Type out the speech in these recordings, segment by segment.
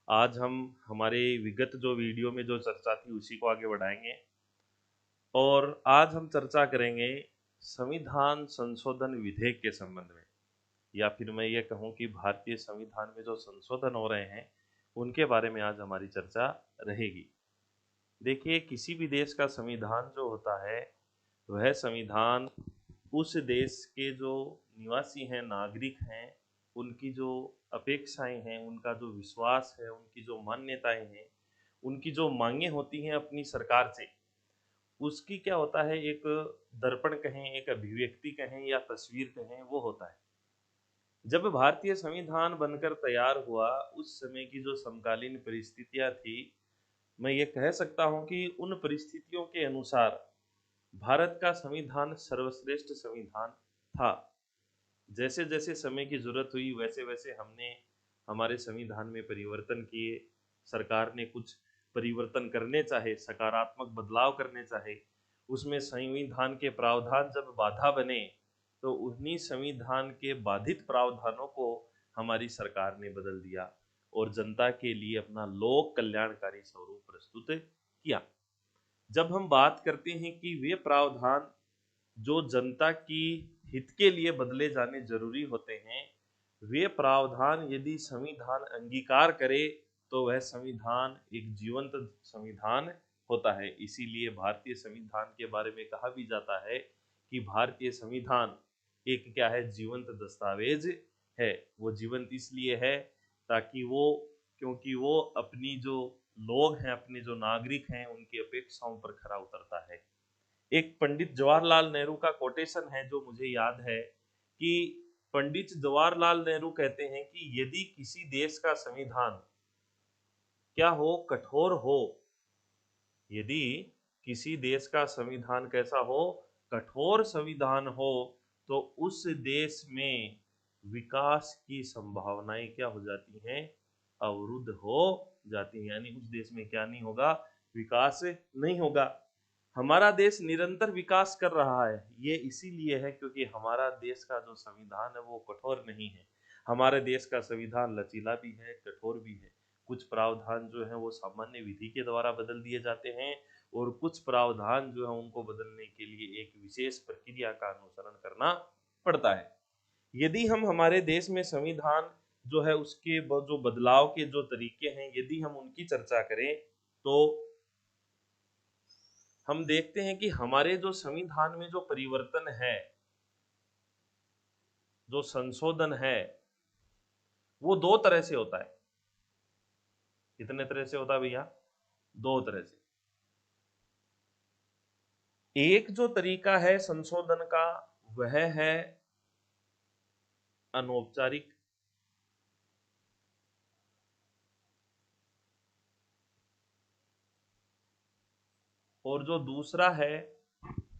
आज हम हमारे विगत जो वीडियो में जो चर्चा थी उसी को आगे बढ़ाएंगे और आज हम चर्चा करेंगे संविधान संशोधन विधेयक के संबंध में, या फिर मैं ये कहूँ कि भारतीय संविधान में जो संशोधन हो रहे हैं उनके बारे में आज हमारी चर्चा रहेगी। देखिए, किसी भी देश का संविधान जो होता है वह संविधान उस देश के जो निवासी हैं, नागरिक हैं, उनकी जो अपेक्षाएं हैं, उनका जो विश्वास है, उनकी जो मान्यताएं हैं, उनकी जो मांगे होती हैं अपनी सरकार से, उसकी क्या होता है, एक दर्पण कहें, एक अभिव्यक्ति कहें या तस्वीर कहें, वो होता है। जब भारतीय संविधान बनकर तैयार हुआ उस समय की जो समकालीन परिस्थितियां थी, मैं ये कह सकता हूँ कि उन परिस्थितियों के अनुसार भारत का संविधान सर्वश्रेष्ठ संविधान था। जैसे जैसे समय की जरूरत हुई वैसे वैसे हमने हमारे संविधान में परिवर्तन किए। सरकार ने कुछ परिवर्तन करने चाहे, सकारात्मक बदलाव करने चाहे, उसमें संविधान के प्रावधान जब बाधा बने तो उन्हीं संविधान के बाधित प्रावधानों को हमारी सरकार ने बदल दिया और जनता के लिए अपना लोक कल्याणकारी स्वरूप प्रस्तुत किया। जब हम बात करते हैं कि वे प्रावधान जो जनता की हित के लिए बदले जाने जरूरी होते हैं, वे प्रावधान यदि संविधान अंगीकार करे तो वह संविधान एक जीवंत संविधान होता है। इसीलिए भारतीय संविधान के बारे में कहा भी जाता है कि भारतीय संविधान एक क्या है, जीवंत दस्तावेज है। वो जीवंत इसलिए है ताकि वो, क्योंकि वो अपनी जो लोग हैं, अपने जो नागरिक हैं, उनकी अपेक्षाओं पर खरा उतरता है। एक पंडित जवाहरलाल नेहरू का कोटेशन है जो मुझे याद है कि पंडित जवाहरलाल नेहरू कहते हैं कि यदि किसी देश का संविधान क्या हो, कठोर हो, यदि किसी देश का संविधान कैसा हो, कठोर संविधान हो, तो उस देश में विकास की संभावनाएं क्या हो जाती हैं, अवरुद्ध हो जाती हैं। यानी उस देश में क्या नहीं होगा, विकास नहीं होगा। हमारा देश निरंतर विकास कर रहा है, ये इसीलिए है क्योंकि हमारा देश का जो संविधान है वो कठोर नहीं है। हमारे देश का संविधान लचीला भी है, कठोर भी है। कुछ प्रावधान जो है वो सामान्य विधि के द्वारा बदल दिए जाते हैं और कुछ प्रावधान जो है उनको बदलने के लिए एक विशेष प्रक्रिया का अनुसरण करना पड़ता है। यदि हम हमारे देश में संविधान जो है उसके जो बदलाव के जो तरीके हैं, यदि हम उनकी चर्चा करें तो हम देखते हैं कि हमारे जो संविधान में जो परिवर्तन है, जो संशोधन है, वो दो तरह से होता है। कितने तरह से होता है भैया? दो तरह से। एक जो तरीका है संशोधन का वह है अनौपचारिक, और जो दूसरा है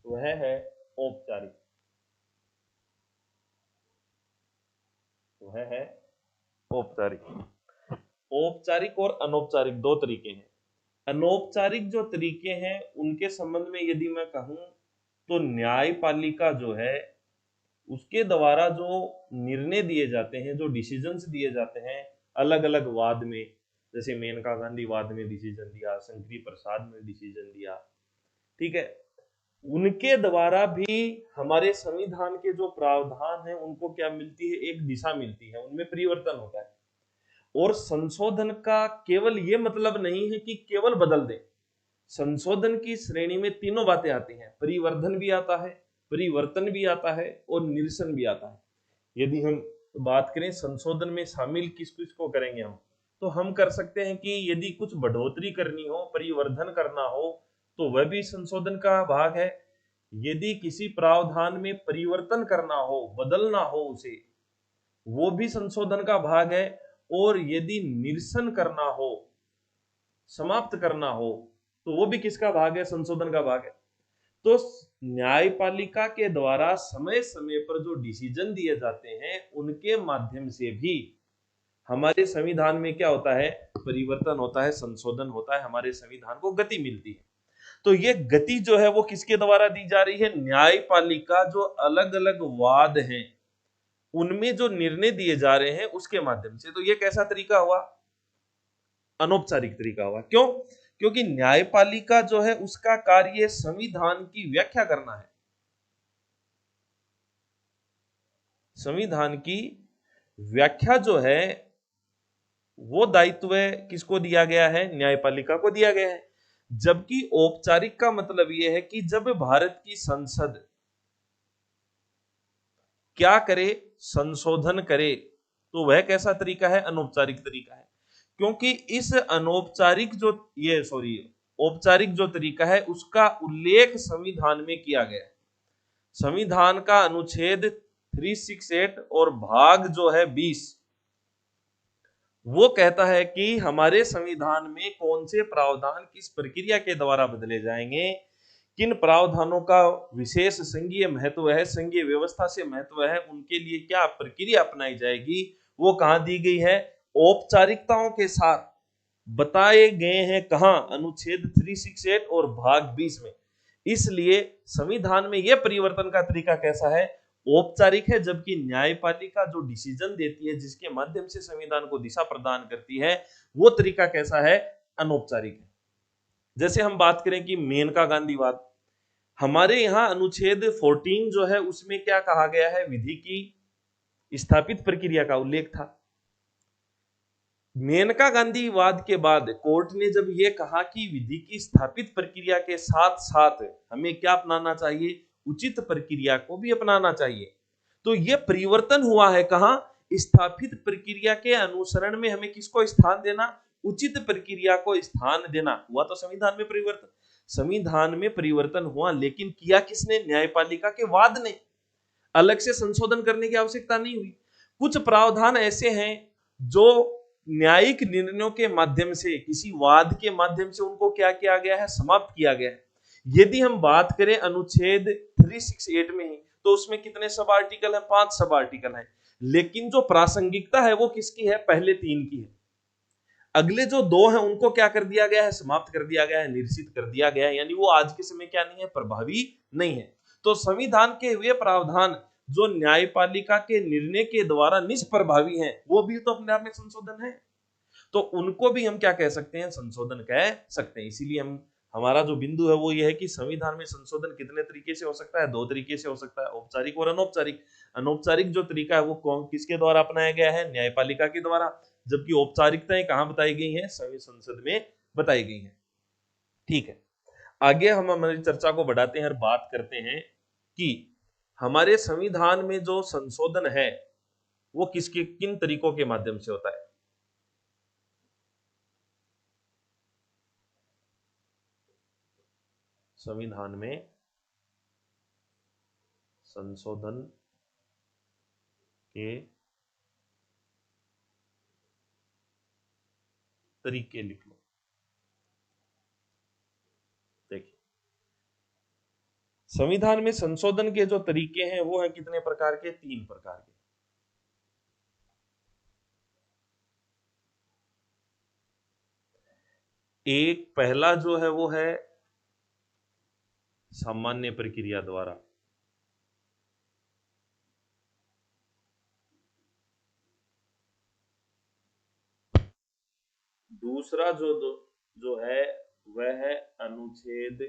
वह है औपचारिक। वह है औपचारिक। औपचारिक और अनौपचारिक दो तरीके हैं। अनौपचारिक जो तरीके हैं उनके संबंध में यदि मैं कहूं तो न्यायपालिका जो है उसके द्वारा जो निर्णय दिए जाते हैं, जो डिसीजंस दिए जाते हैं अलग अलग वाद में, जैसे मेनका गांधी वाद में डिसीजन दिया, शंकरी प्रसाद ने डिसीजन दिया, ठीक है, उनके द्वारा भी हमारे संविधान के जो प्रावधान है उनको क्या मिलती है, एक दिशा मिलती है, उनमें परिवर्तन होता है। और संशोधन का केवल ये मतलब नहीं है कि केवल बदल दें। संशोधन की श्रेणी में तीनों बातें आती हैं, परिवर्धन भी आता है, परिवर्तन भी आता है और निरसन भी आता है। यदि हम बात करें संशोधन में शामिल किस किस को करेंगे हम, तो हम कर सकते हैं कि यदि कुछ बढ़ोतरी करनी हो, परिवर्धन करना हो, तो वह भी संशोधन का भाग है। यदि किसी प्रावधान में परिवर्तन करना हो, बदलना हो उसे, वो भी संशोधन का भाग है। और यदि निरसन करना हो, समाप्त करना हो, तो वो भी किसका भाग है, संशोधन का भाग है। तो न्यायपालिका के द्वारा समय समय पर जो डिसीजन दिए जाते हैं उनके माध्यम से भी हमारे संविधान में क्या होता है, परिवर्तन होता है, संशोधन होता है, हमारे संविधान को गति मिलती है। तो ये गति जो है वो किसके द्वारा दी जा रही है, न्यायपालिका जो अलग अलग वाद हैं उनमें जो निर्णय दिए जा रहे हैं उसके माध्यम से। तो ये कैसा तरीका हुआ, अनौपचारिक तरीका होगा। क्यों? क्योंकि न्यायपालिका जो है उसका कार्य संविधान की व्याख्या करना है। संविधान की व्याख्या जो है वो दायित्व किसको दिया गया है? न्यायपालिका को दिया गया है। जबकि औपचारिक का मतलब यह है कि जब भारत की संसद क्या करे? संशोधन करे, तो वह कैसा तरीका है? अनौपचारिक तरीका है। क्योंकि इस अनौपचारिक जो ये सॉरी औपचारिक जो तरीका है उसका उल्लेख संविधान में किया गया है। संविधान का अनुच्छेद 368 और भाग जो है 20 वो कहता है कि हमारे संविधान में कौन से प्रावधान किस प्रक्रिया के द्वारा बदले जाएंगे, किन प्रावधानों का विशेष संघीय महत्व है, संघीय व्यवस्था से महत्व है, उनके लिए क्या प्रक्रिया अपनाई जाएगी, वो कहां दी गई है? औपचारिकताओं के साथ बताए गए हैं। कहां? अनुच्छेद 368 और भाग 20 में। इसलिए संविधान में यह परिवर्तन का तरीका कैसा है? औपचारिक है। जबकि न्यायपालिका जो डिसीजन देती है, जिसके माध्यम से संविधान को दिशा प्रदान करती है, वो तरीका कैसा है? अनौपचारिक है। जैसे हम बात करें कि मेनका गांधीवाद, हमारे यहां अनुच्छेद 14 जो है उसमें क्या कहा गया है? विधि की स्थापित प्रक्रिया का उल्लेख था। मेनका गांधीवाद के बाद कोर्ट ने जब यह कहा कि विधि की स्थापित प्रक्रिया के साथ साथ हमें क्या अपनाना चाहिए? उचित प्रक्रिया को भी अपनाना चाहिए। तो यह परिवर्तन हुआ है कहां? स्थापित प्रक्रिया के अनुसरण में हमें किसको स्थान देना? उचित प्रक्रिया को स्थान देना। हुआ तो संविधान में परिवर्तन। संविधान में परिवर्तन हुआ, लेकिन किया किसने? न्यायपालिका के वाद ने। अलग से संशोधन करने की आवश्यकता नहीं हुई। कुछ प्रावधान ऐसे हैं जो न्यायिक निर्णयों के माध्यम से, किसी वाद के माध्यम से उनको क्या किया गया है? समाप्त किया गया है। यदि हम बात करें अनुच्छेद 368 में ही, तो उसमें कितने सब आर्टिकल है? 5 सब आर्टिकल है। लेकिन जो प्रासंगिकता है वो किसकी है? पहले 3 की है। अगले जो 2 हैं उनको क्या कर दिया गया है? समाप्त कर दिया गया है, निरसित कर दिया गया है। यानी वो आज के समय क्या नहीं है? प्रभावी नहीं है। तो संविधान के वे प्रावधान जो न्यायपालिका के निर्णय के द्वारा निष्प्रभावी हैं, वो भी तो अपने आप में संशोधन है। तो उनको भी हम क्या कह सकते हैं? संशोधन कह सकते हैं। इसीलिए हम हमारा जो बिंदु है वो ये है कि संविधान में संशोधन कितने तरीके से हो सकता है? 2 तरीके से हो सकता है, औपचारिक और अनौपचारिक। अनौपचारिक जो तरीका है वो कौन किसके द्वारा अपनाया गया है? न्यायपालिका के द्वारा। जबकि औपचारिकताएं कहां बताई गई हैं? संसद में बताई गई हैं। ठीक है, आगे हम हमारी चर्चा को बढ़ाते हैं और बात करते हैं कि हमारे संविधान में जो संशोधन है वो किसके किन तरीकों के माध्यम से होता है। संविधान में संशोधन के तरीके लिख लो। देखिए, संविधान में संशोधन के जो तरीके हैं वो है कितने प्रकार के? 3 प्रकार के। एक पहला जो है वो है सामान्य प्रक्रिया द्वारा। दूसरा जो है वह है अनुच्छेद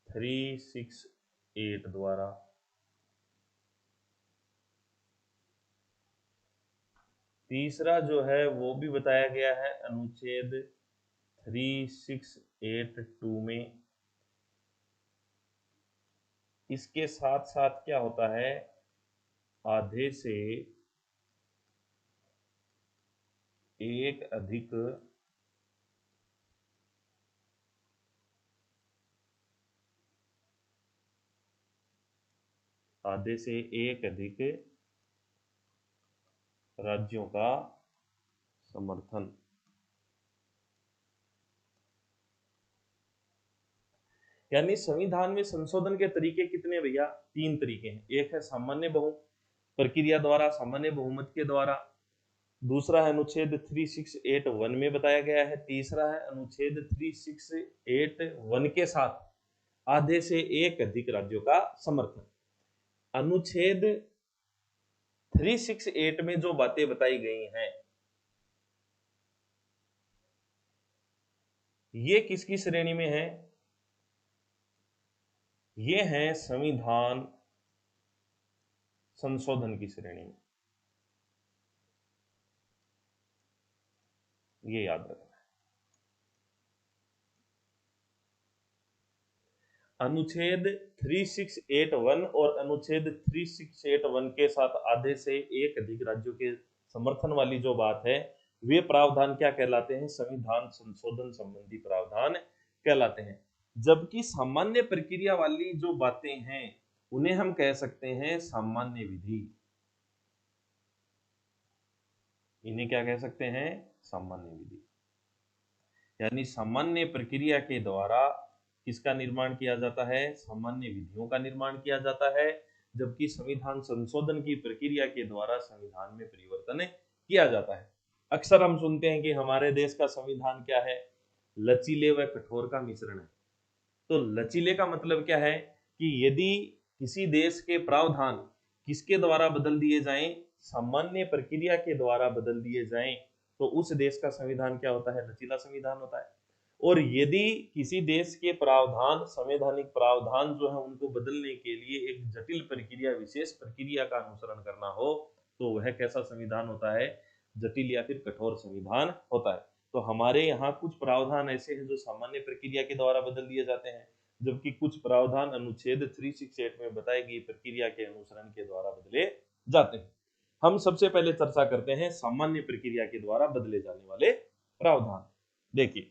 368 द्वारा। तीसरा जो है वो भी बताया गया है अनुच्छेद 3682 में। इसके साथ साथ क्या होता है? आधे से एक अधिक आधे से एक अधिक राज्यों का समर्थन। यानी संविधान में संशोधन के तरीके कितने भैया? 3 तरीके हैं। एक है सामान्य बहु प्रक्रिया द्वारा, सामान्य बहुमत के द्वारा। दूसरा है अनुच्छेद 3681 में बताया गया है। तीसरा है अनुच्छेद 3681 के साथ आधे से एक अधिक राज्यों का समर्थन। अनुच्छेद 368 में जो बातें बताई गई हैं ये किसकी श्रेणी में है? ये है संविधान संशोधन की श्रेणी में, ये याद रखना। अनुच्छेद 3681 और अनुच्छेद 3681 के साथ आधे से एक अधिक राज्यों के समर्थन वाली जो बात है, वे प्रावधान क्या कहलाते हैं? संविधान संशोधन संबंधी प्रावधान कहलाते हैं। जबकि सामान्य प्रक्रिया वाली जो बातें हैं उन्हें हम कह सकते हैं सामान्य विधि। इन्हें क्या कह सकते हैं? सामान्य विधि। यानी सामान्य प्रक्रिया के द्वारा किसका निर्माण किया जाता है? सामान्य विधियों का निर्माण किया जाता है। जबकि संविधान संशोधन की प्रक्रिया के द्वारा संविधान में परिवर्तन किया जाता है। अक्सर हम सुनते हैं कि हमारे देश का संविधान क्या है? लचीले व कठोर का मिश्रण है। तो लचीले का मतलब क्या है? कि यदि किसी देश के प्रावधान किसके द्वारा बदल दिए जाएं? सामान्य प्रक्रिया के द्वारा बदल दिए जाएं, तो उस देश का संविधान क्या होता है? लचीला संविधान होता है। और यदि किसी देश के प्रावधान, संवैधानिक प्रावधान जो है उनको बदलने के लिए एक जटिल प्रक्रिया, विशेष प्रक्रिया का अनुसरण करना हो, तो वह कैसा संविधान होता है? जटिल या फिर कठोर संविधान होता है। तो हमारे यहाँ कुछ प्रावधान ऐसे हैं जो सामान्य प्रक्रिया के द्वारा बदल दिए जाते हैं, जबकि कुछ प्रावधान अनुच्छेद 368 में बताई गई प्रक्रिया के अनुसरण के द्वारा बदले जाते हैं। हम सबसे पहले चर्चा करते हैं सामान्य प्रक्रिया के द्वारा बदले जाने वाले प्रावधान। देखिए,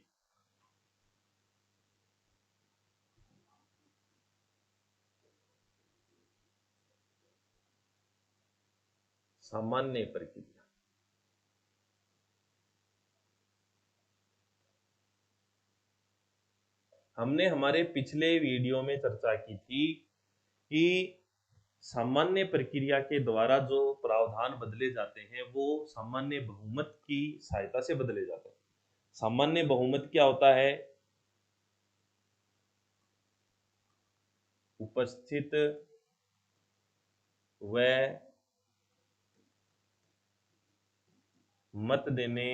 सामान्य प्रक्रिया, हमने हमारे पिछले वीडियो में चर्चा की थी कि सामान्य प्रक्रिया के द्वारा जो प्रावधान बदले जाते हैं वो सामान्य बहुमत की सहायता से बदले जाते हैं। सामान्य बहुमत क्या होता है? उपस्थित व मत देने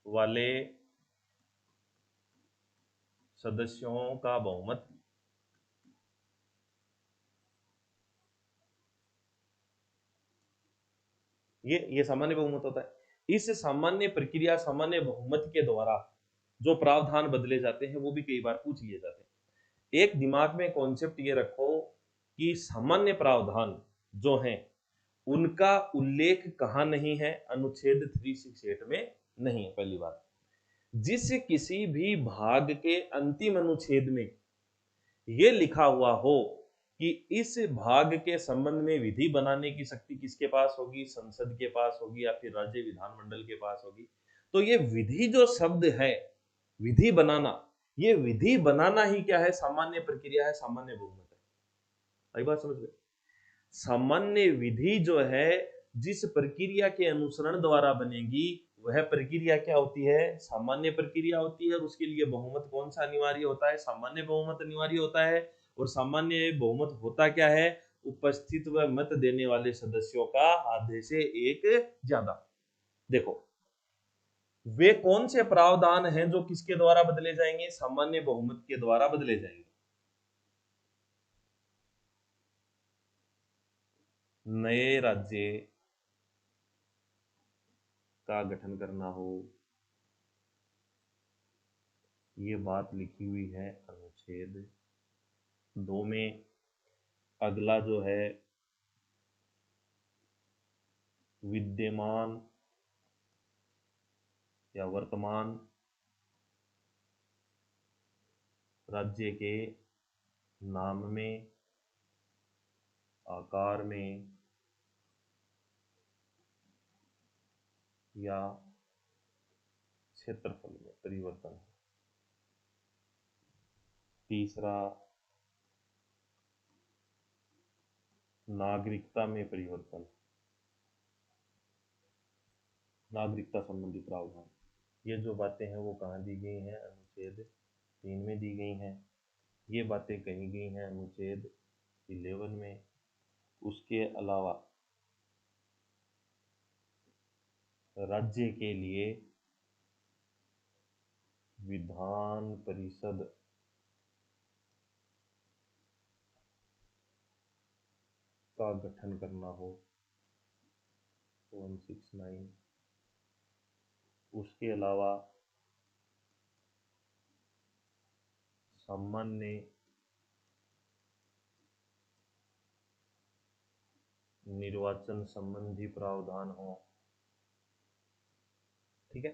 वाले सदस्यों का बहुमत। ये सामान्य बहुमत होता है। इस सामान्य प्रक्रिया, सामान्य बहुमत के द्वारा जो प्रावधान बदले जाते हैं वो भी कई बार पूछ लिए जाते हैं। एक दिमाग में कॉन्सेप्ट ये रखो कि सामान्य प्रावधान जो हैं उनका उल्लेख कहाँ नहीं है? अनुच्छेद 368 में नहीं है। पहली बात, जिस किसी भी भाग के अंतिम अनुच्छेद में ये लिखा हुआ हो कि इस भाग के संबंध में विधि बनाने की शक्ति किसके पास होगी? संसद के पास होगी या फिर राज्य विधानमंडल के पास होगी। तो ये विधि जो शब्द है, विधि बनाना, ये विधि बनाना ही क्या है? सामान्य प्रक्रिया है, सामान्य बहुमत है। आई बात समझ गए? सामान्य विधि जो है जिस प्रक्रिया के अनुसरण द्वारा बनेगी वह प्रक्रिया क्या होती है? सामान्य प्रक्रिया होती है। और उसके लिए बहुमत कौन सा अनिवार्य होता है? सामान्य बहुमत अनिवार्य होता है। और सामान्य बहुमत होता क्या है? उपस्थित व मत देने वाले सदस्यों का आधे से एक ज्यादा। देखो, वे कौन से प्रावधान हैं जो किसके द्वारा बदले जाएंगे? सामान्य बहुमत के द्वारा बदले जाएंगे। नए राज्य का गठन करना हो, ये बात लिखी हुई है अनुच्छेद 2 में। अगला जो है, विद्यमान या वर्तमान राज्य के नाम में, आकार में या क्षेत्रफल में परिवर्तन। तीसरा, नागरिकता में परिवर्तन, नागरिकता संबंधी प्रावधान। ये जो बातें हैं वो कहाँ दी गई हैं? अनुच्छेद 3 में दी गई हैं। ये बातें कही गई हैं अनुच्छेद 11 में। उसके अलावा राज्य के लिए विधान परिषद का गठन करना हो 169। उसके अलावा सामान्य निर्वाचन संबंधी प्रावधान हो। ठीक है,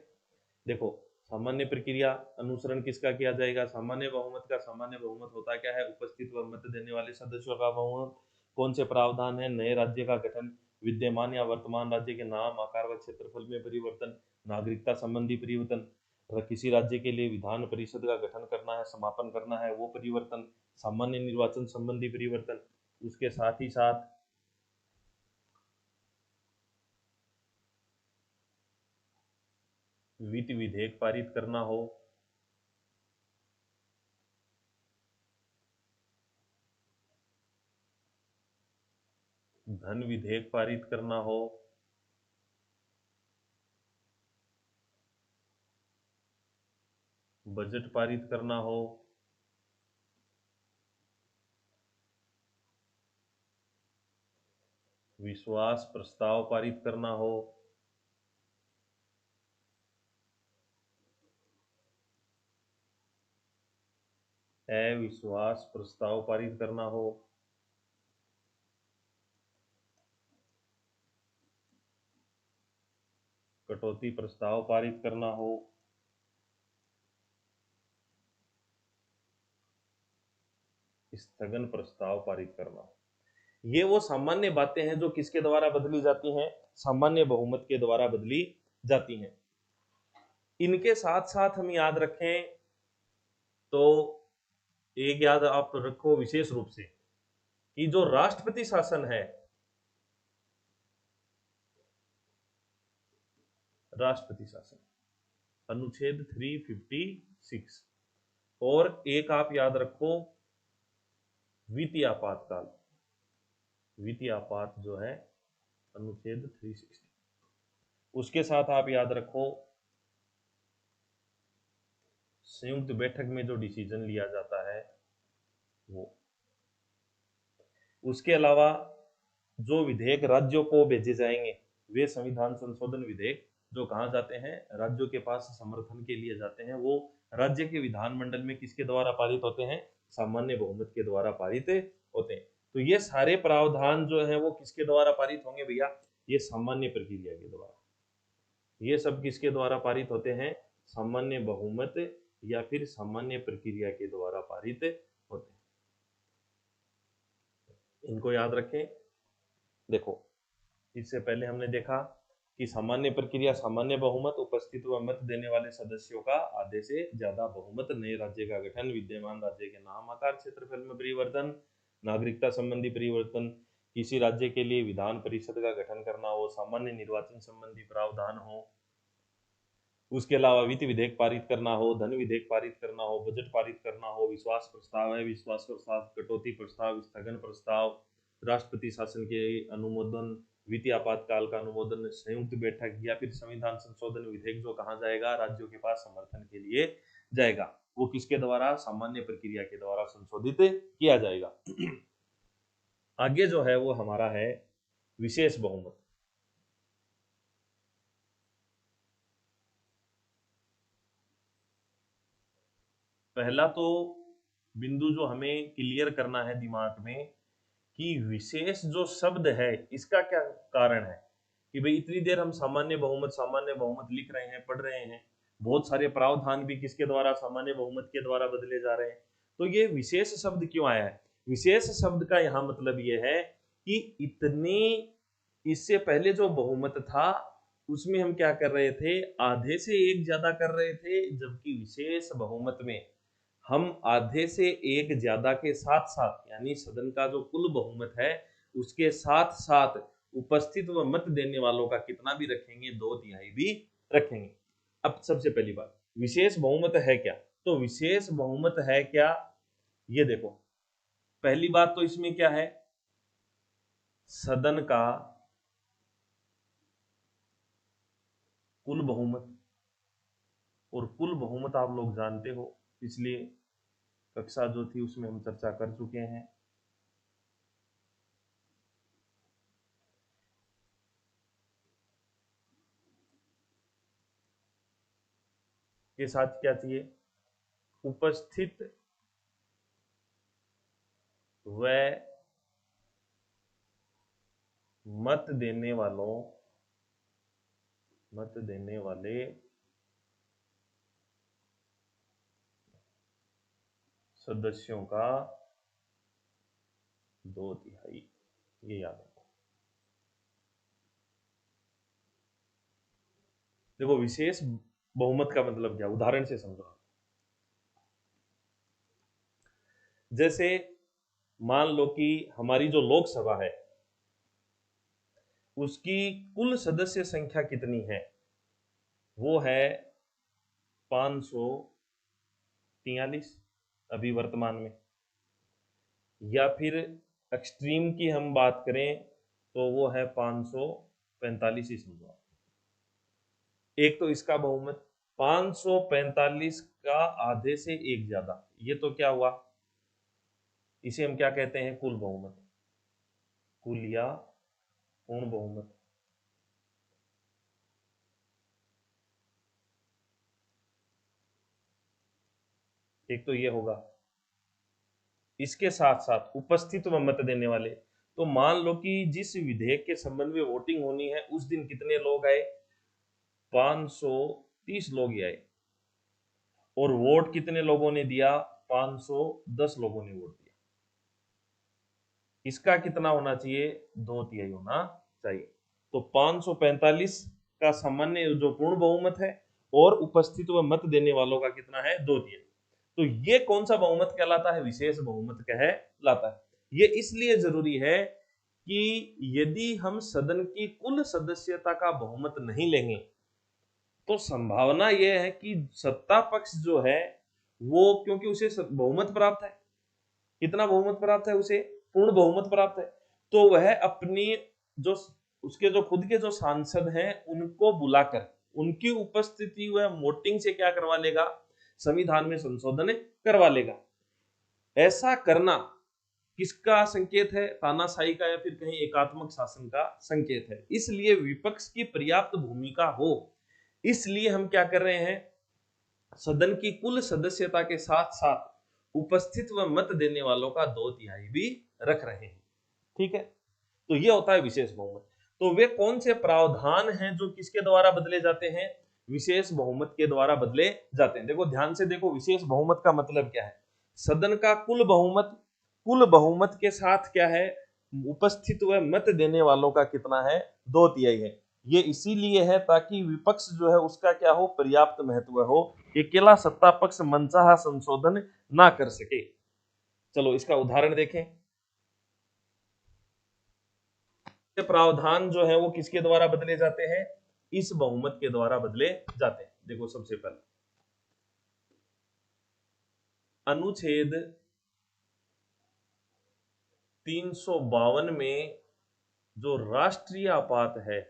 देखो सामान्य प्रक्रिया अनुसरण किसका किया जाएगा? सामान्य बहुमत का। सामान्य बहुमत होता क्या है? उपस्थित व मत देने वाले सदस्यों का बहुमत। कौन से प्रावधान है? नए राज्य का गठन, विद्यमान या वर्तमान राज्य के नाम, आकार व क्षेत्रफल में परिवर्तन, नागरिकता संबंधी परिवर्तन, किसी राज्य के लिए विधान परिषद का गठन करना है, समापन करना है, वो परिवर्तन, सामान्य निर्वाचन संबंधी परिवर्तन। उसके साथ ही साथ वित्त विधेयक पारित करना हो, धन विधेयक पारित करना हो, बजट पारित करना हो, विश्वास प्रस्ताव पारित करना हो, अविश्वास प्रस्ताव पारित करना हो, कटौती प्रस्ताव पारित करना हो, स्थगन प्रस्ताव पारित करना हो। ये वो सामान्य बातें हैं जो किसके द्वारा बदली जाती हैं? सामान्य बहुमत के द्वारा बदली जाती हैं। इनके साथ साथ हम याद रखें तो एक याद आप रखो विशेष रूप से कि जो राष्ट्रपति शासन है, राष्ट्रपति शासन अनुच्छेद 356, और एक आप याद रखो वित्तीय आपातकाल, वित्तीय आपात जो है अनुच्छेद 360। उसके साथ आप याद रखो संयुक्त बैठक में जो डिसीजन लिया जाता है वो। उसके अलावा जो विधेयक राज्यों को भेजे जाएंगे वे संविधान संशोधन विधेयक जो कहाँ जाते हैं? राज्यों के पास समर्थन के लिए जाते हैं। वो राज्य के विधानमंडल में किसके द्वारा पारित होते हैं? सामान्य बहुमत के द्वारा पारित होते हैं। तो ये सारे प्रावधान जो है वो किसके द्वारा पारित होंगे भैया? ये सामान्य प्रक्रिया के द्वारा। ये सब किसके द्वारा पारित होते हैं? सामान्य बहुमत या फिर सामान्य प्रक्रिया के द्वारा पारित होते हैं। इनको याद रखें। देखो इससे पहले हमने देखा कि सामान्य प्रक्रिया, सामान्य बहुमत, उपस्थित व मत देने वाले सदस्यों का आधे से ज्यादा बहुमत, नए राज्य का गठन, विद्यमान राज्य के नाम, आकार, क्षेत्रफल में परिवर्तन, नागरिकता संबंधी परिवर्तन, किसी राज्य के लिए विधान परिषद का गठन करना हो, सामान्य निर्वाचन संबंधी प्रावधान हो, उसके अलावा वित्त विधेयक पारित करना हो, धन विधेयक पारित करना हो, बजट पारित करना हो, विश्वास प्रस्ताव है, विश्वास प्रस्ताव, कटौती प्रस्ताव, स्थगन प्रस्ताव, राष्ट्रपति शासन के अनुमोदन, वित्तीय आपातकाल का अनुमोदन, संयुक्त बैठक या फिर संविधान संशोधन विधेयक जो कहाँ जाएगा? राज्यों के पास समर्थन के लिए जाएगा। वो किसके द्वारा? सामान्य प्रक्रिया के द्वारा संशोधित किया जाएगा। आगे जो है वो हमारा है विशेष बहुमत। पहला तो बिंदु जो हमें क्लियर करना है दिमाग में कि विशेष जो शब्द है इसका क्या कारण है कि भाई इतनी देर हम सामान्य बहुमत लिख रहे हैं, पढ़ रहे हैं, बहुत सारे प्रावधान भी किसके द्वारा? सामान्य बहुमत के द्वारा बदले जा रहे हैं। तो ये विशेष शब्द क्यों आया है? विशेष शब्द का यहाँ मतलब ये है कि इतने इससे पहले जो बहुमत था उसमें हम क्या कर रहे थे? आधे से एक ज्यादा कर रहे थे, जबकि विशेष बहुमत में हम आधे से एक ज्यादा के साथ साथ यानी सदन का जो कुल बहुमत है उसके साथ साथ उपस्थित व मत देने वालों का कितना भी रखेंगे? 2/3 भी रखेंगे। अब सबसे पहली बात, विशेष बहुमत है क्या? तो विशेष बहुमत है क्या, ये देखो। पहली बात तो इसमें क्या है? सदन का कुल बहुमत, और कुल बहुमत आप लोग जानते हो, पिछली कक्षा जो थी उसमें हम चर्चा कर चुके हैं। के साथ क्या चाहिए? उपस्थित व मत देने वाले सदस्यों का 2/3। ये याद रखो। देखो विशेष बहुमत का मतलब क्या, उदाहरण से समझो। जैसे मान लो कि हमारी जो लोकसभा है उसकी कुल सदस्य संख्या कितनी है? वो है 543 अभी वर्तमान में। या फिर एक्सट्रीम की हम बात करें तो वो है 545 ही समझो। एक तो इसका बहुमत 545 का आधे से एक ज्यादा, ये तो क्या हुआ, इसे हम क्या कहते हैं? कुल बहुमत, कुल या पूर्ण बहुमत। एक तो ये होगा। इसके साथ साथ उपस्थित व मत देने वाले, तो मान लो कि जिस विधेयक के संबंध में वोटिंग होनी है उस दिन कितने लोग आए? 530 लोग ही आए। और वोट कितने लोगों ने दिया? 510 लोगों ने वोट दिया। इसका कितना होना चाहिए? 2/3 होना चाहिए। तो 545 का सामान्य जो पूर्ण बहुमत है और उपस्थित व मत देने वालों का कितना है? 2/3। तो ये कौन सा बहुमत कहलाता है? विशेष बहुमत कहलाता है। ये इसलिए जरूरी है कि यदि हम सदन की कुल सदस्यता का बहुमत नहीं लेंगे तो संभावना यह है कि सत्ता पक्ष जो है वो, क्योंकि उसे बहुमत प्राप्त है, कितना बहुमत प्राप्त है? उसे पूर्ण बहुमत प्राप्त है, तो वह अपनी जो उसके जो खुद के जो सांसद हैं उनको बुलाकर उनकी उपस्थिति व वोटिंग से क्या करवा लेगा? संविधान में संशोधन करवा लेगा। ऐसा करना किसका संकेत है? तानाशाही का या फिर कहीं एकात्मक शासन का संकेत है। इसलिए विपक्ष की पर्याप्त भूमिका हो, इसलिए हम क्या कर रहे हैं? सदन की कुल सदस्यता के साथ साथ उपस्थित व मत देने वालों का 2/3 भी रख रहे हैं। ठीक है, तो ये होता है विशेष बहुमत। तो वे कौन से प्रावधान हैं जो किसके द्वारा बदले जाते हैं? विशेष बहुमत के द्वारा बदले जाते हैं। देखो ध्यान से देखो, विशेष बहुमत का मतलब क्या है? सदन का कुल बहुमत, कुल बहुमत के साथ क्या है? उपस्थित व मत देने वालों का कितना है? 2/3 है। ये इसीलिए है ताकि विपक्ष जो है उसका क्या हो? पर्याप्त महत्व हो, अकेला सत्ता पक्ष मनचाहा संशोधन ना कर सके। चलो इसका उदाहरण देखें। प्रावधान जो है वो किसके द्वारा बदले जाते हैं? इस बहुमत के द्वारा बदले जाते हैं। देखो सबसे पहले अनुच्छेद 352 में जो राष्ट्रीय आपात है,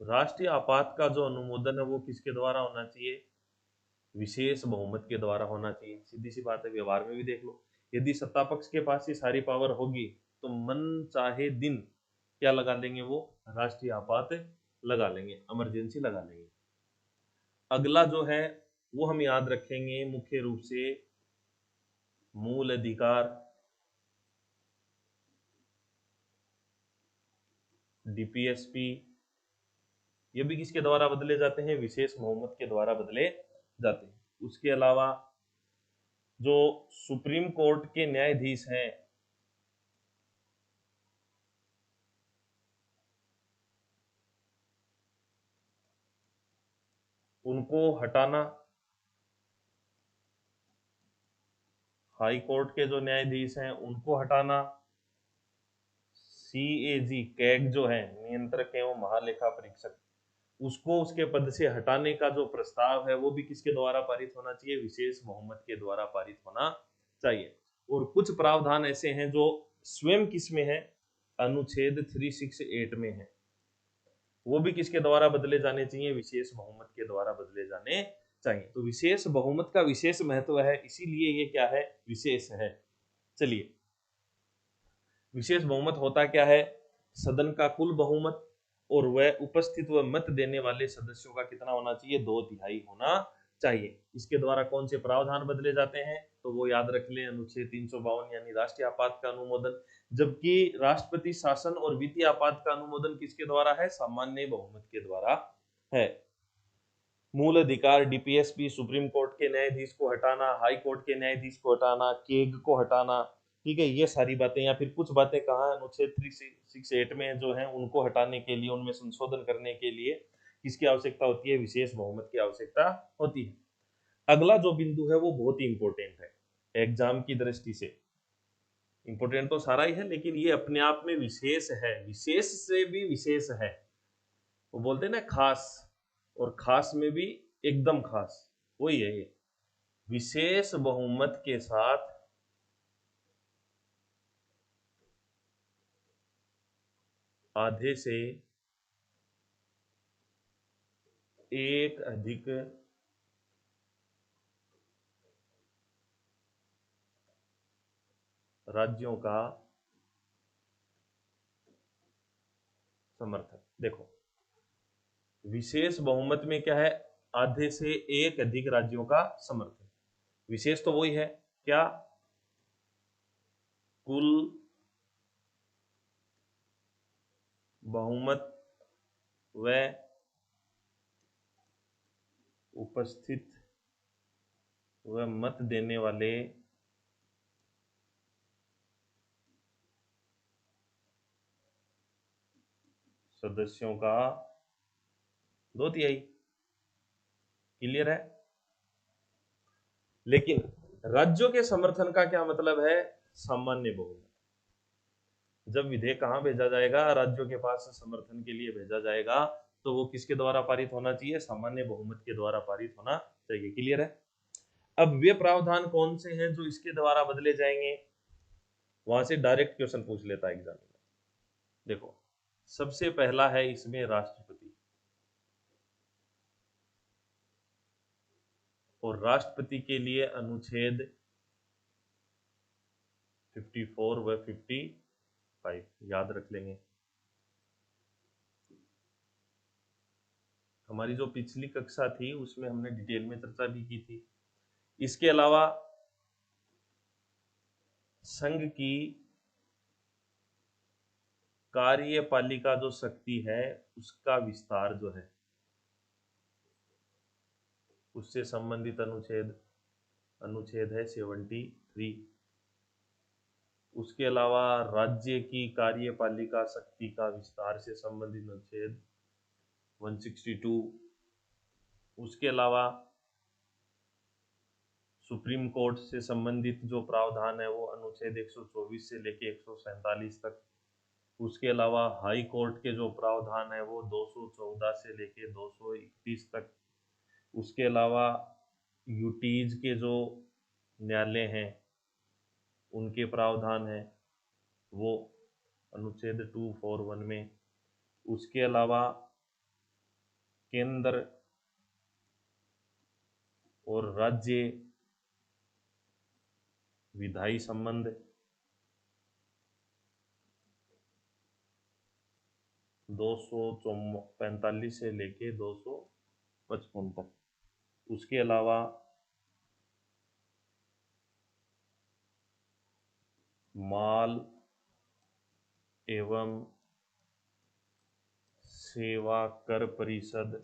राष्ट्रीय आपात का जो अनुमोदन है वो किसके द्वारा होना चाहिए? विशेष बहुमत के द्वारा होना चाहिए। सीधी सी बात है, व्यवहार में भी देख लो, यदि सत्ता पक्ष के पास ये सारी पावर होगी तो मन चाहे दिन क्या लगा देंगे? वो राष्ट्रीय आपात लगा लेंगे, इमरजेंसी लगा लेंगे। अगला जो है वो हम याद रखेंगे मुख्य रूप से मूल अधिकार, डीपीएसपी, ये भी किसके द्वारा बदले जाते हैं? विशेष बहुमत के द्वारा बदले जाते हैं। उसके अलावा जो सुप्रीम कोर्ट के न्यायाधीश हैं उनको हटाना, हाई कोर्ट के जो न्यायाधीश हैं उनको हटाना, सीएजी कैग जो है नियंत्रक एवं महालेखा परीक्षक, उसको उसके पद से हटाने का जो प्रस्ताव है वो भी किसके द्वारा पारित होना चाहिए? विशेष बहुमत के द्वारा पारित होना चाहिए। और कुछ प्रावधान ऐसे हैं जो स्वयं किस में है? अनुच्छेद 368 में है। वो भी किसके द्वारा बदले जाने चाहिए? विशेष बहुमत के द्वारा बदले जाने चाहिए। तो विशेष बहुमत का विशेष महत्व है, इसीलिए ये क्या है? विशेष है। चलिए, विशेष बहुमत होता क्या है? सदन का कुल बहुमत और वह उपस्थित व मत देने वाले सदस्यों का कितना होना चाहिए? 2/3 होना चाहिए। इसके द्वारा कौन से प्रावधान बदले जाते हैं? तो वो याद रख लें, अनुच्छेद 352 यानी राष्ट्रीय आपात का अनुमोदन। जबकि राष्ट्रपति शासन और वित्तीय आपात का अनुमोदन किसके द्वारा है? सामान्य बहुमत के द्वारा है। मूल अधिकार डीपीएसपी, सुप्रीम कोर्ट के न्यायाधीश को हटाना, हाई कोर्ट के न्यायाधीश को हटाना, केग को हटाना, ठीक है, ये सारी बातें, या फिर कुछ बातें कहाँ अनुच्छेद 368 में जो है उनको हटाने के लिए, उनमें संशोधन करने के लिए किसकी आवश्यकता होती है? विशेष बहुमत की आवश्यकता होती है। अगला जो बिंदु है वो बहुत ही इंपॉर्टेंट है एग्जाम की दृष्टि से। इंपॉर्टेंट तो सारा ही है, लेकिन ये अपने आप में विशेष है, विशेष से भी विशेष है। वो बोलते हैं ना खास, और खास में भी एकदम खास, वही है ये। विशेष बहुमत के साथ आधे से एक अधिक राज्यों का समर्थन। देखो, विशेष बहुमत में क्या है? आधे से एक अधिक राज्यों का समर्थन। विशेष तो वही है क्या? कुल बहुमत व उपस्थित व मत देने वाले सदस्यों का 2/3। क्लियर है? लेकिन राज्यों के समर्थन का क्या मतलब है? सामान्य बहुमत। जब विधेयक कहां भेजा जाएगा? राज्यों के पास समर्थन के लिए भेजा जाएगा, तो वो किसके द्वारा पारित होना चाहिए? सामान्य बहुमत के द्वारा पारित होना चाहिए। क्लियर है? अब वे प्रावधान कौन से हैं जो इसके द्वारा बदले जाएंगे? वहां से डायरेक्ट क्वेश्चन पूछ लेता है एग्जाम में। देखो, सबसे पहला है इसमें राष्ट्रपति, और राष्ट्रपति के लिए अनुच्छेद 54 व 55 याद रख लेंगे। हमारी जो पिछली कक्षा थी उसमें हमने डिटेल में चर्चा भी की थी। इसके अलावा संघ की कार्यपालिका जो शक्ति है उसका विस्तार जो है, उससे संबंधित अनुच्छेद अनुच्छेद है 73। उसके अलावा राज्य की कार्यपालिका शक्ति का विस्तार से संबंधित अनुच्छेद 162। उसके अलावा सुप्रीम कोर्ट से संबंधित जो प्रावधान है वो अनुच्छेद 124 से लेके 147 तक। उसके अलावा हाई कोर्ट के जो प्रावधान है वो 214 से लेके 231 तक। उसके अलावा यूटीज के जो न्यायालय हैं उनके प्रावधान है वो अनुच्छेद 241 में। उसके अलावा केंद्र और राज्य विधायी संबंध 245 से लेके 255 तक। उसके अलावा माल एवं सेवा कर परिषद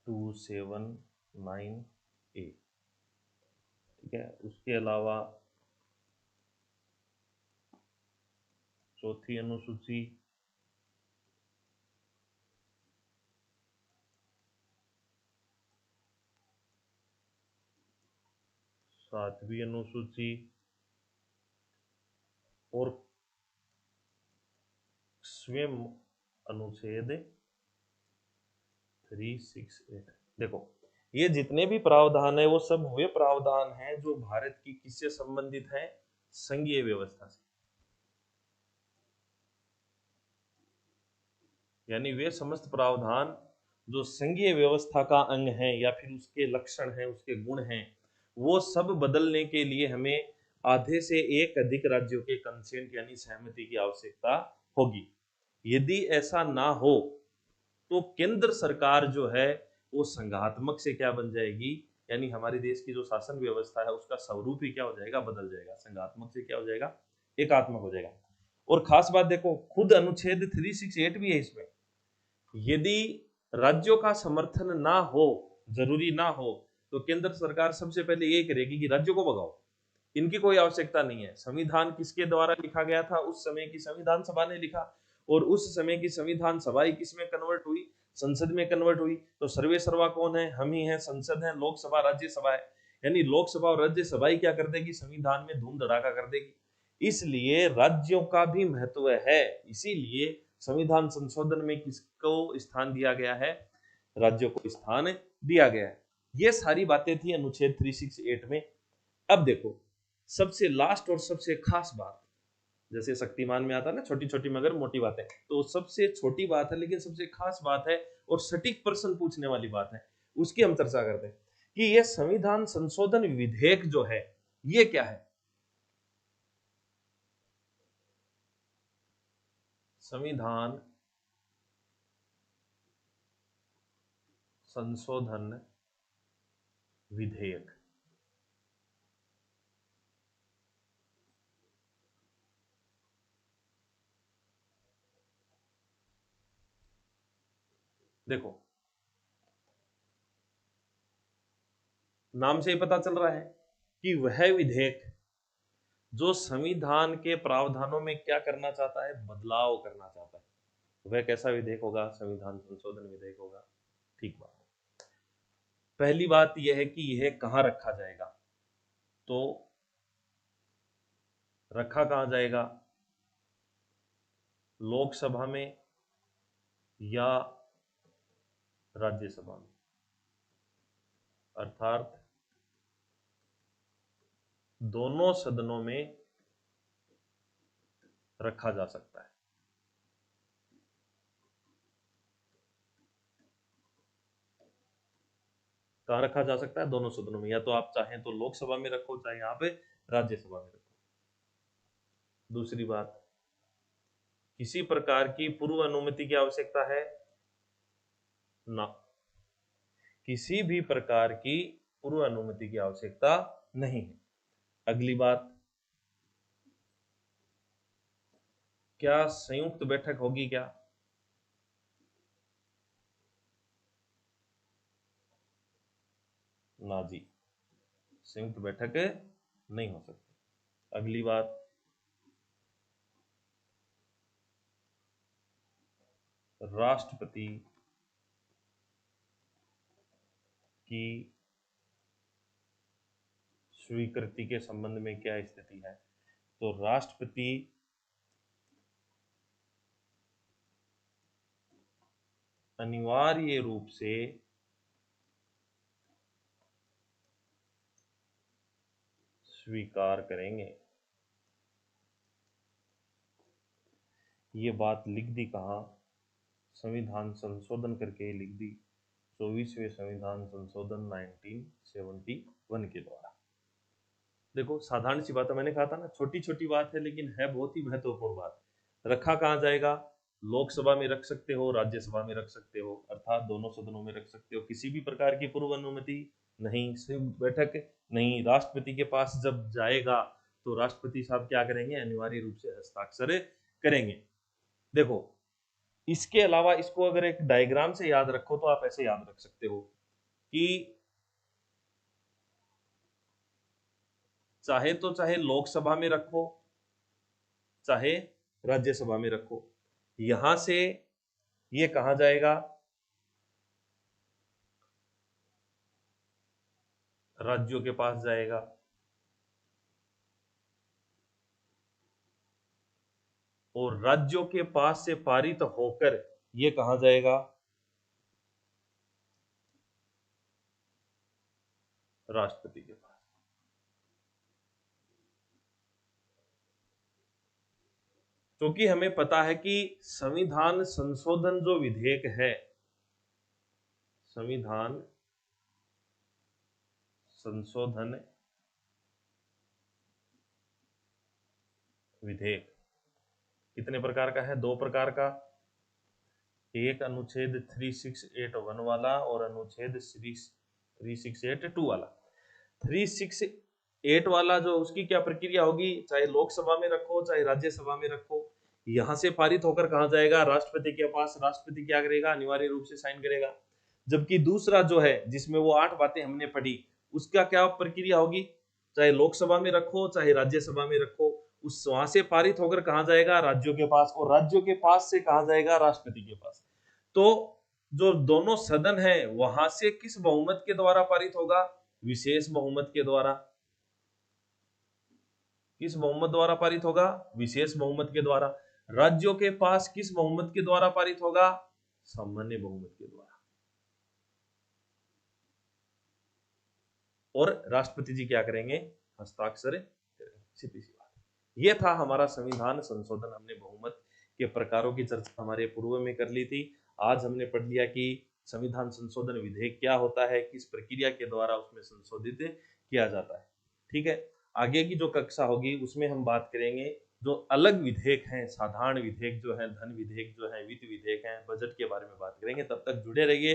279A, ठीक है। उसके अलावा चौथी अनुसूची सातवीं अनुसूची और स्वयं अनुच्छेद 368। देखो, ये जितने भी प्रावधान है वो सब वे प्रावधान हैं जो भारत की किससे संबंधित है? संघीय व्यवस्था से। यानी वे समस्त प्रावधान जो संघीय व्यवस्था का अंग है या फिर उसके लक्षण हैं, उसके गुण हैं, वो सब बदलने के लिए हमें आधे से एक अधिक राज्यों के कंसेंट यानी सहमति की आवश्यकता होगी। यदि ऐसा ना हो तो केंद्र सरकार जो है वो संघात्मक से क्या बन जाएगी, यानी हमारे देश की जो शासन व्यवस्था है उसका स्वरूप ही क्या हो जाएगा, बदल जाएगा। संघात्मक से क्या हो जाएगा, एकात्मक हो जाएगा। और खास बात देखो, खुद अनुच्छेद 368 भी है इसमें। यदि राज्यों का समर्थन ना हो, जरूरी ना हो, तो केंद्र सरकार सबसे पहले ये करेगी कि राज्यों को भगाओ, इनकी कोई आवश्यकता नहीं है। संविधान किसके द्वारा लिखा गया था? उस समय की संविधान सभा ने लिखा, और उस समय की संविधान सभा ही किसमें कन्वर्ट हुई? संसद में कन्वर्ट हुई। तो सर्वे सर्वा कौन है? हम ही हैं, संसद है, लोकसभा राज्यसभा है। यानी लोकसभा और राज्यसभा ही क्या कर देगी? संविधान में धूम धड़ाका कर देगी। इसलिए राज्यों का भी महत्व है। इसीलिए संविधान संशोधन में किसको स्थान दिया गया है? राज्यों को स्थान दिया गया है। ये सारी बातें थी अनुच्छेद 368 में। अब देखो, सबसे लास्ट और सबसे खास बात, जैसे शक्तिमान में आता है ना, छोटी छोटी मगर मोटी बातें, तो सबसे छोटी बात है लेकिन सबसे खास बात है और सटीक प्रश्न पूछने वाली बात है, उसकी हम चर्चा करते हैं कि यह संविधान संशोधन विधेयक जो है ये क्या है? संविधान संशोधन विधेयक। देखो, नाम से ही पता चल रहा है कि वह विधेयक जो संविधान के प्रावधानों में क्या करना चाहता है? बदलाव करना चाहता है। वह कैसा विधेयक होगा? संविधान संशोधन विधेयक होगा। ठीक बात। पहली बात यह है कि यह कहाँ रखा जाएगा, तो रखा कहाँ जाएगा? लोकसभा में या राज्यसभा में? अर्थात दोनों सदनों में रखा जा सकता है। कहाँ रखा जा सकता है? दोनों सदनों में। या तो आप चाहें तो लोकसभा में रखो, चाहे यहाँ पे राज्यसभा में रखो। दूसरी बात, किसी प्रकार की पूर्व अनुमति की आवश्यकता है ना, किसी भी प्रकार की पूर्व अनुमति की आवश्यकता नहीं है। अगली बात, क्या संयुक्त बैठक होगी क्या? ना जी, संयुक्त बैठक नहीं हो सकती। अगली बात, राष्ट्रपति की स्वीकृति के संबंध में क्या स्थिति है? तो राष्ट्रपति अनिवार्य रूप से स्वीकार करेंगे। ये बात लिख दी कहाँ? संविधान संशोधन करके लिख दी, 24वें संविधान संशोधन 1971 के द्वारा। देखो, साधारण सी बात है, मैंने कहा था ना, छोटी छोटी बात है लेकिन है बहुत ही महत्वपूर्ण बात। रखा कहाँ जाएगा? लोकसभा में रख सकते हो, राज्यसभा में रख सकते हो, अर्थात दोनों सदनों में रख सकते हो। किसी भी प्रकार की पूर्व अनुमति नहीं, संयुक्त बैठक नहीं। राष्ट्रपति के पास जब जाएगा तो राष्ट्रपति साहब क्या करेंगे? अनिवार्य रूप से हस्ताक्षर करेंगे। देखो, इसके अलावा इसको अगर एक डायग्राम से याद रखो तो आप ऐसे याद रख सकते हो कि चाहे तो चाहे लोकसभा में रखो, चाहे राज्यसभा में रखो, यहां से ये कहा जाएगा? राज्यों के पास जाएगा। और राज्यों के पास से पारित होकर ये कहा जाएगा? राष्ट्रपति के पास। क्योंकि हमें पता है कि संविधान संशोधन जो विधेयक है, संविधान संशोधन विधेयक कितने प्रकार का है? 2 प्रकार का। एक अनुच्छेद 3681 वाला और अनुच्छेद 3682 वाला। 368 वाला जो उसकी क्या प्रक्रिया होगी, चाहे लोकसभा में रखो चाहे राज्यसभा में रखो, यहां से पारित होकर कहां जाएगा? राष्ट्रपति के पास। राष्ट्रपति क्या करेगा? अनिवार्य रूप से साइन करेगा। जबकि दूसरा जो है जिसमें वो 8 बातें हमने पढ़ी, उसका क्या प्रक्रिया होगी? चाहे लोकसभा में रखो चाहे राज्यसभा में रखो, उस वहां से पारित होकर कहां जाएगा? राज्यों के पास, और राज्यों के पास से कहां जाएगा? राष्ट्रपति के पास। तो जो दोनों सदन है वहां से किस बहुमत के द्वारा पारित होगा? विशेष बहुमत के द्वारा। किस बहुमत द्वारा पारित होगा? विशेष बहुमत के द्वारा। राज्यों के पास किस बहुमत के द्वारा पारित होगा? सामान्य बहुमत के द्वारा। और राष्ट्रपति जी क्या करेंगे? हस्ताक्षर करेंगे। सीधी सी बात। यह था हमारा संविधान संशोधन। हमने बहुमत के प्रकारों की चर्चा हमारे पूर्व में कर ली थी। आज हमने पढ़ लिया कि संविधान संशोधन विधेयक क्या होता है, किस प्रक्रिया के द्वारा उसमें संशोधित किया जाता है। ठीक है, आगे की जो कक्षा होगी उसमें हम बात करेंगे जो अलग विधेयक हैं, साधारण विधेयक जो है, धन विधेयक जो है, वित्त विधेयक है, बजट के बारे में बात करेंगे। तब तक जुड़े रहिए।